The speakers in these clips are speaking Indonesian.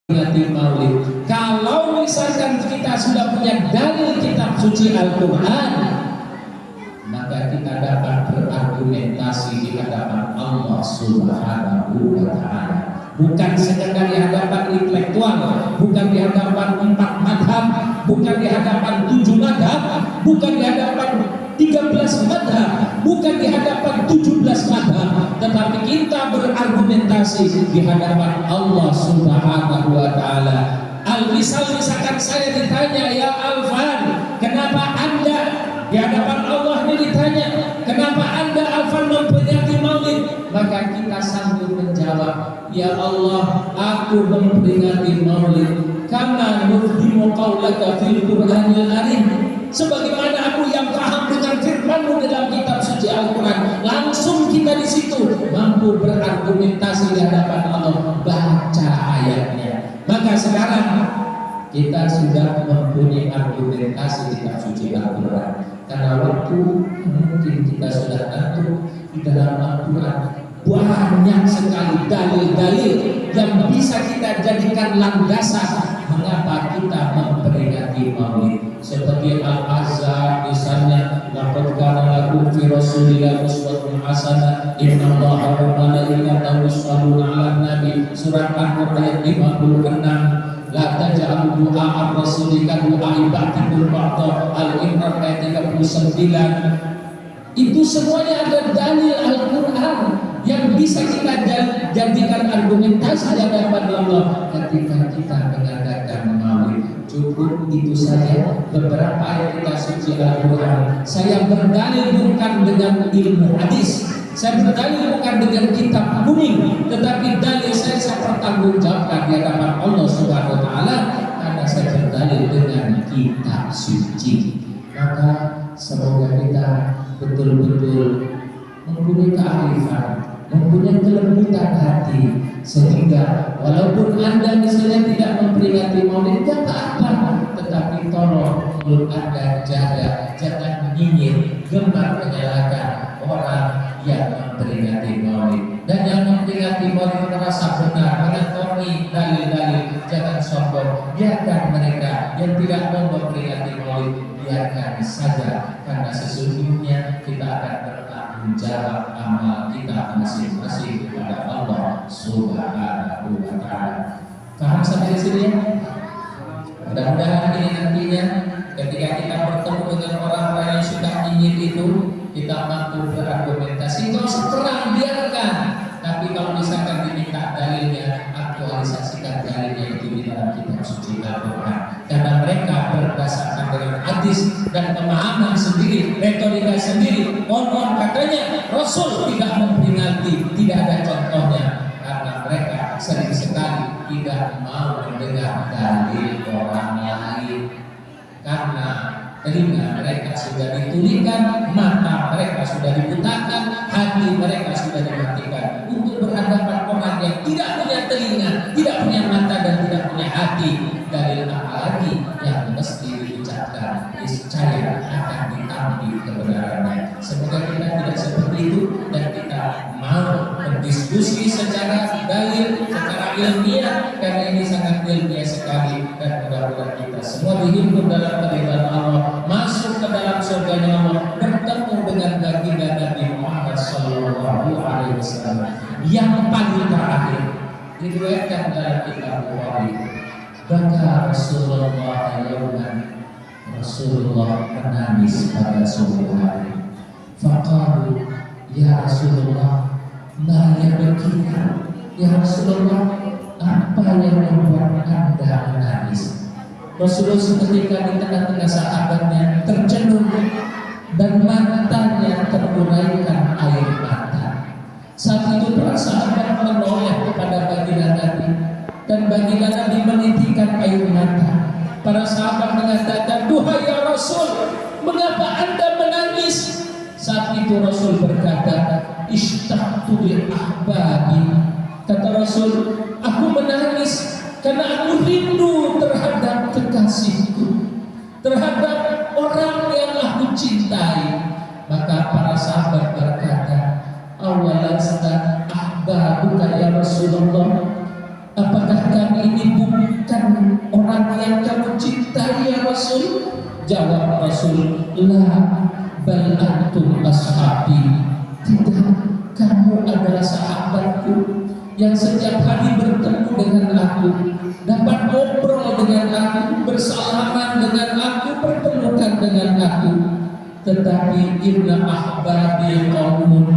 memperingati Maulid. Kalau misalkan kita sudah punya dalil kitab suci Al-Quran, maka kita dapat berargumentasi di hadapan Allah Subhanahu wa Ta'ala. Bukan sekedar di hadapan intelektual, bukan di hadapan 4 madhab, bukan di hadapan 7 madhab, bukan di hadapan 13 madhab, bukan di hadapan 17 madhab, tetapi kita berargumentasi di hadapan Allah Subhanahu wa Ta'ala. Misalkan saya ditanya, ya Alfan, kenapa Anda di hadapan Allah ini ditanya, kenapa Anda Alfan memperingati Maulid? Maka kita sanggup menjawab, ya Allah, aku memperingati Maulid karena nufhimu qaulaka fil Qur'anil Karim, sebagaimana aku yang paham dengan firman-Mu dalam kitab suci Al-Quran. Langsung kita di situ mampu berargumentasi di hadapan Allah, baca ayatnya. Maka sekarang kita sudah mempunyai argumentasi kitab suci Al-Quran. Karena waktu mungkin kita sudah ngantuk, di dalam Al-Quran banyak sekali dalil-dalil yang bisa kita jadikan landasan mengapa kita memperingati Maulid. Seperti Al-Ahzab misalnya, laqad kana lakum fi Rasulillah uswatun hasanah innallaha wa malaikatahu yusholluna 'alan nabi, surat An-Nur ayat 56. La taj'alu du'a ar-rasuli ka du'a ba'dikul ba'da, Al-Imran ayat 39. Itu semuanya ada dalil Al-Quran yang bisa kita jadikan argumentasi di hadapan Allah ketika kita mengadakan Maulid. Cukup itu saja beberapa ayat kita suci Al-Quran. Saya berdalil bukan dengan ilmu hadis, saya berdalil bukan dengan kitab kuning, tetapi dalil saya pertanggungjawabkan di hadapan Allah Subhanahu wa Ta'ala karena saya berdalil dengan kitab suci. Maka semoga kita betul-betul mempunyai kearifan, mempunyai kelembutan hati, sehingga walaupun Anda misalnya tidak memperingati Maulid, tidak apa-apa, tetapi tolong mulut Anda jaga, jangan nyinyir, gemar menyalahkan orang yang memperingati Maulid. Dan yang memperingati Maulid merasa benar, mengantongi dalil-dalil, jangan sombong. Biarkan mereka yang tidak mau memperingati Maulid, biarkan saja, karena sesungguhnya kita akan bertanggung jawab amal kita masing-masing kepada Allah Subhanahu wa Ta'ala. Paham sampai di sini ya? Mudah-mudahan ini nantinya ketika kita bertemu dengan orang-orang yang suka nyinyir itu, kita mampu berargumentasi. Kalau seterang biarkan, tapi kalau misalkan diminta dalilnya, aktualisasikan dalilnya itu di dalam kitab suci Al-Quran. Karena mereka berdasarkan dengan hadis dan pemahaman sendiri, metodika sendiri. Konon katanya Rasul tidak memperingati, tidak ada contohnya, karena mereka sering sekali tidak mau mendengar dalil orang lain. Karena telinga mereka sudah ditulikan, mata mereka sudah dibutakan, hati mereka sudah dimatikan untuk berhadapan orang yang tidak punya telinga, tidak punya mata, dan tidak punya hati. Dalil apa lagi yang mesti diucapkan, niscaya akan ditampi kebenarannya. Semoga kita tidak seperti itu dan kita mau berdiskusi secara dalil, secara ilmiah, karena ini sangat ilmiah sekali. Dan mudah-mudahan kita semua dihimpun dalam keridhaan Allah, masuk ke dalam surganya Allah, bertemu dengan baginda Nabi Muhammad Sallallahu Alaihi Wasallam. Yang paling terakhir diriwayatkan dalam kitab Bukhari, bahkan Rasulullah yauman, Rasulullah menangis pada suatu hari. Faqalu, ya Rasulullah, ma yabkina? Ya Rasulullah, apa yang membuat Anda menangis? Rasulullah seketika di tengah-tengah sahabatnya tercenung dan matanya teruraikan air mata. Saat itu para sahabat menoleh kepada baginda Nabi, dan baginda Nabi menitikan air mata. Para sahabat mengatakan, duhai ya Rasul, mengapa Anda menangis? Saat itu Rasul berkata, ishtaqtu li ahbabi. Kata Rasul, aku menangis karena aku rindu terhadap kekasihku, terhadap orang yang aku cintai. Maka para sahabat berkata, awalasta ahbabuka ya Rasulullah, apakah kami ini bukan Rasul? Jawab Rasul, la bal antum ashabi. Tidak, kamu adalah sahabatku yang setiap hari bertemu dengan aku, dapat ngobrol dengan aku, bersalaman dengan aku, bertemukan dengan aku. Tetapi inna ahbabi qaumun,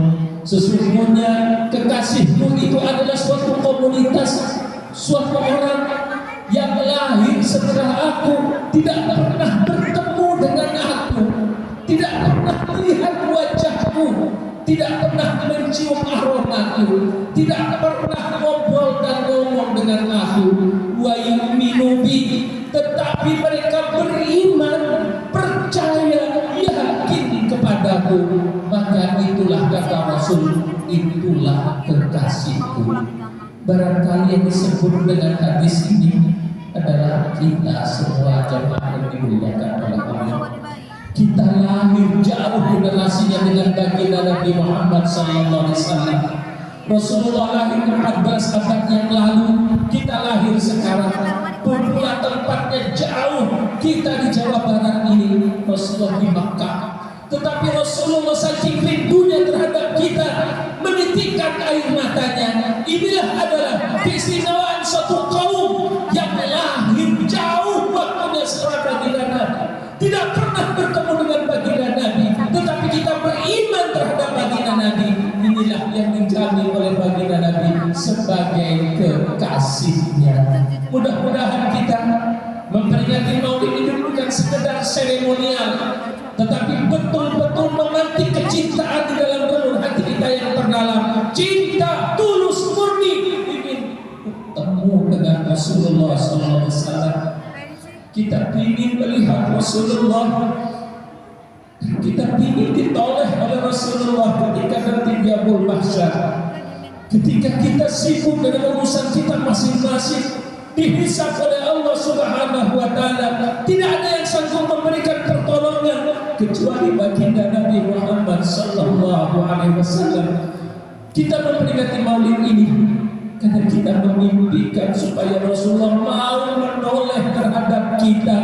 sesungguhnya kekasihku itu adalah suatu komunitas, suatu orang yang lahir setelah aku, tidak pernah bertemu dengan aku, tidak pernah melihat wajahku, tidak pernah mencium aromaku, tidak pernah ngobrol dan ngomong dengan aku. Wa yu'minu bi, tetapi mereka beriman, percaya, yakin kepadaku. Maka itulah kata Rasul, itulah kekasihku. Barangkali yang disebut dengan hadis ini adalah kita semua jemaah yang dimuliakan oleh Allah. Kita lahir jauh generasinya dengan baginda Nabi Muhammad SAW. Rasulullah lahir 14 abad yang lalu, kita lahir sekarang. Pula tempatnya jauh, kita di Jawa Barat ini, Rasulullah di Makkah. Tetapi Rasulullah saking rindunya terhadap kita, menitikkan air matanya. Inilah adalah keistimewaan suatu kaum yang lahir jauh waktunya setelah baginda Nabi, tidak pernah bertemu dengan baginda Nabi, tetapi kita beriman terhadap baginda Nabi. Inilah yang dijamin oleh baginda Nabi sebagai kekasihnya. Mudah-mudahan kita memperingati Maulid ini bukan sekedar seremonial, tetapi betul-betul memantik kecintaan di dalam relung hati kita yang terdalam. Cinta tulus murni ingin bertemu dengan Rasulullah SAW. Kita ingin melihat Rasulullah, kita ingin ditoleh oleh Rasulullah ketika nanti di Yaumul Mahsyar. Ketika kita sibuk dengan urusan kita masing-masing, dihisab oleh Allah Subhanahu wa Ta'ala, tidak ada yang sanggup memberikan pertolongan kecuali baginda Nabi Muhammad sallallahu alaihi wasallam. Kita memperingati Maulid ini karena kita memimpikan supaya Rasulullah mau menoleh terhadap kita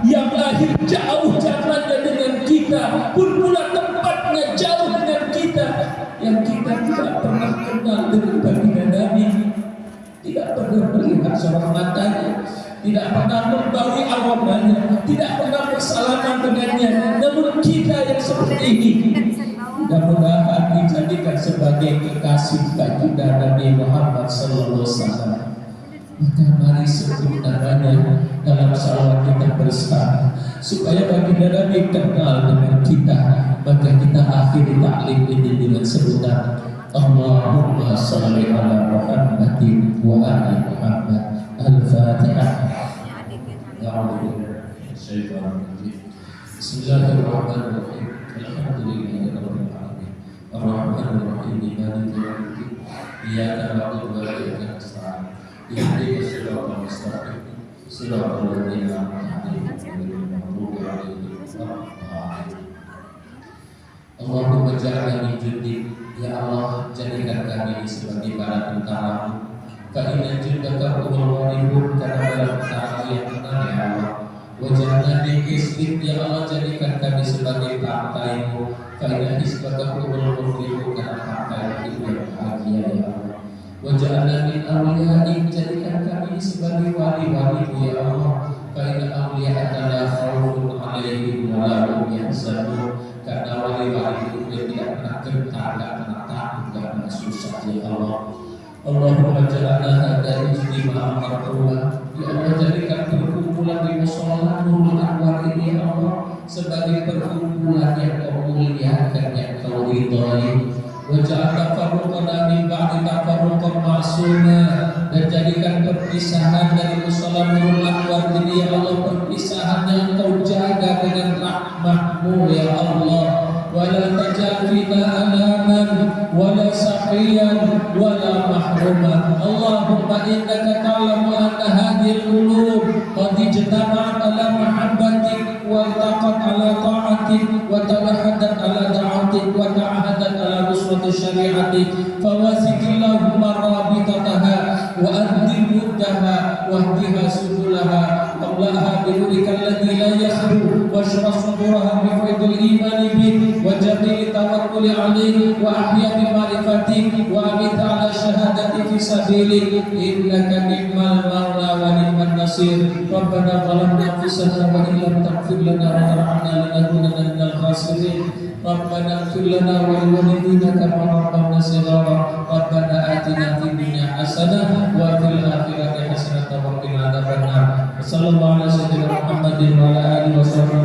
yang lahir jauh jalannya dengan kita, pun pula tempatnya jauh dengan kita, yang kita tidak pernah kenal dengan baginda Nabi, tidak pernah melihat sorot matanya, tidak pernah membawi aromanya, tidak pernah bersalaman dengannya. Namun kita yang seperti ini mudah-mudahan dijadikan sebagai kekasih baginda Nabi Muhammad sallallahu alaihi wasallam. Maka mari sebut namanya dalam salawat kita bersama, supaya baginda Nabi kenal dengan kita. Maka kita akhiri taklim ini dengan sebutan Allahumma salli ala Muhammadin wa ali Muhammad. Al-Fatihah. Bismillahirrahmanirrahim. Alhamdulillahirabbil alamin. Ar-Rahmanir-Rahim. Maliki yaumiddin. Iyyaka na'budu wa iyyaka nasta'in. Ihdinas siratal mustaqim. Siratal ladzina an'amta 'alaihim ghairil maghdubi 'alaihim waladdallin. Allahumma ja'alna min jundik. Ya Allah, jadikan kami sebagai para tentara. Karena jundaka humul ghalibun, karena dalam tentara yang menang ya Allah. Wajahna min hizbik, ya Allah, jadikan kami sebagai partaimu. Karena hizbaka humul muflihun, karena partai itu yang bahagia ya Allah. Wajahna min awliyaik, jadikan kami sebagai wali-walimu ya Allah. Karena awliya'aka la khawfun 'alaihim wa la hum yahzanun, karena wali-wali itu tidak pernah gentar, tidak pernah takut, tidak pernah susah ya Allah. Allahumma ja'alna hadha ijtima'an marhuman. Ya Allah, jadikan perkumpulan di mushola Nurul Anwar ini ya Allah sebagai perkumpulan yang kau muliakan, yang kau ridhai. Wa ja'alna tafarruqana min ba'di tafarruqan ma'suma, dan jadikan perpisahan dari mushola Nurul Anwar ini ya Allah perpisahan yang kau jaga dengan rahmat-Mu ya Allah. Wala tajal fina alaman wala saqiyan wala mahruman. Allahumma innaka ta'lamu anna hadhihi al-qulub qad ijtama'at ala mahabbatik wa taqat ala ta'atik wa tawahadat ala da'atik wa ta'ahadat ala nusrati syari'atik fawasikillahumma rabitataha wa addil muddaha wahdiha subulaha qablaha binurika alladhi la yakhlu wa syrah suduraha bifaidul imani bik wa jadili tawakkuli alaih wa ahya bi ma'rifatik wa amita ala syahadati fi sabilik innaka ni'mal maula wa ni'man nasir rabbana zalamna anfusana wa in lam taghfir lana wa tarhamna lanakunanna minal khasirin rabbana ighfir lana wa liwalidina kama rabbana shighara rabbana atina fid dunya hasanah wa fil akhirati hasanah wa qina adzabannar sallallahu alaihi wasallam Muhammadin wa ala alihi wasallam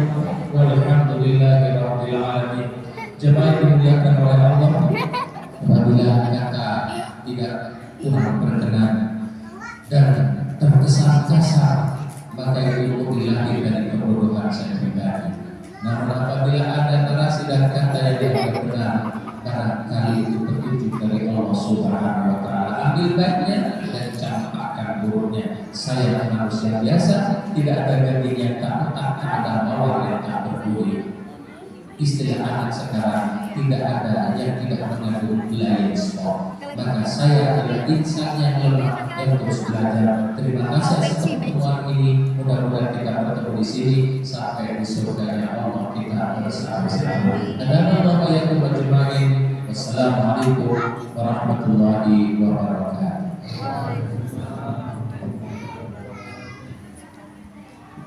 walhamdulillahi rabbil alamin. Jemaah dimuliakan oleh Allah, apabila kata tidak kurang berkenan dan terkesan kasar, maka itu dilahir dari kebodohan saya pribadi. Namun apabila ada narasi dan kata yang tidak benar, barangkali itu petunjuk dari Allah Subhanahu wa Ta'ala. Ambil baiknya dan campakkan buruknya. Saya manusia biasa, tidak ada gantinya, tak ada mawar yang tak berduri. Istilah anak sekarang tidak ada yang tidak mengandung blind spot. Maka saya adalah insan yang lemah yang terus belajar. Terima kasih atas pertemuan ini. Mudah-mudahan kita bertemu di sini sampai di surganya Allah kita bersama-sama. Adalah yang berjemaah. Wassalamualaikum warahmatullahi wabarakatuh.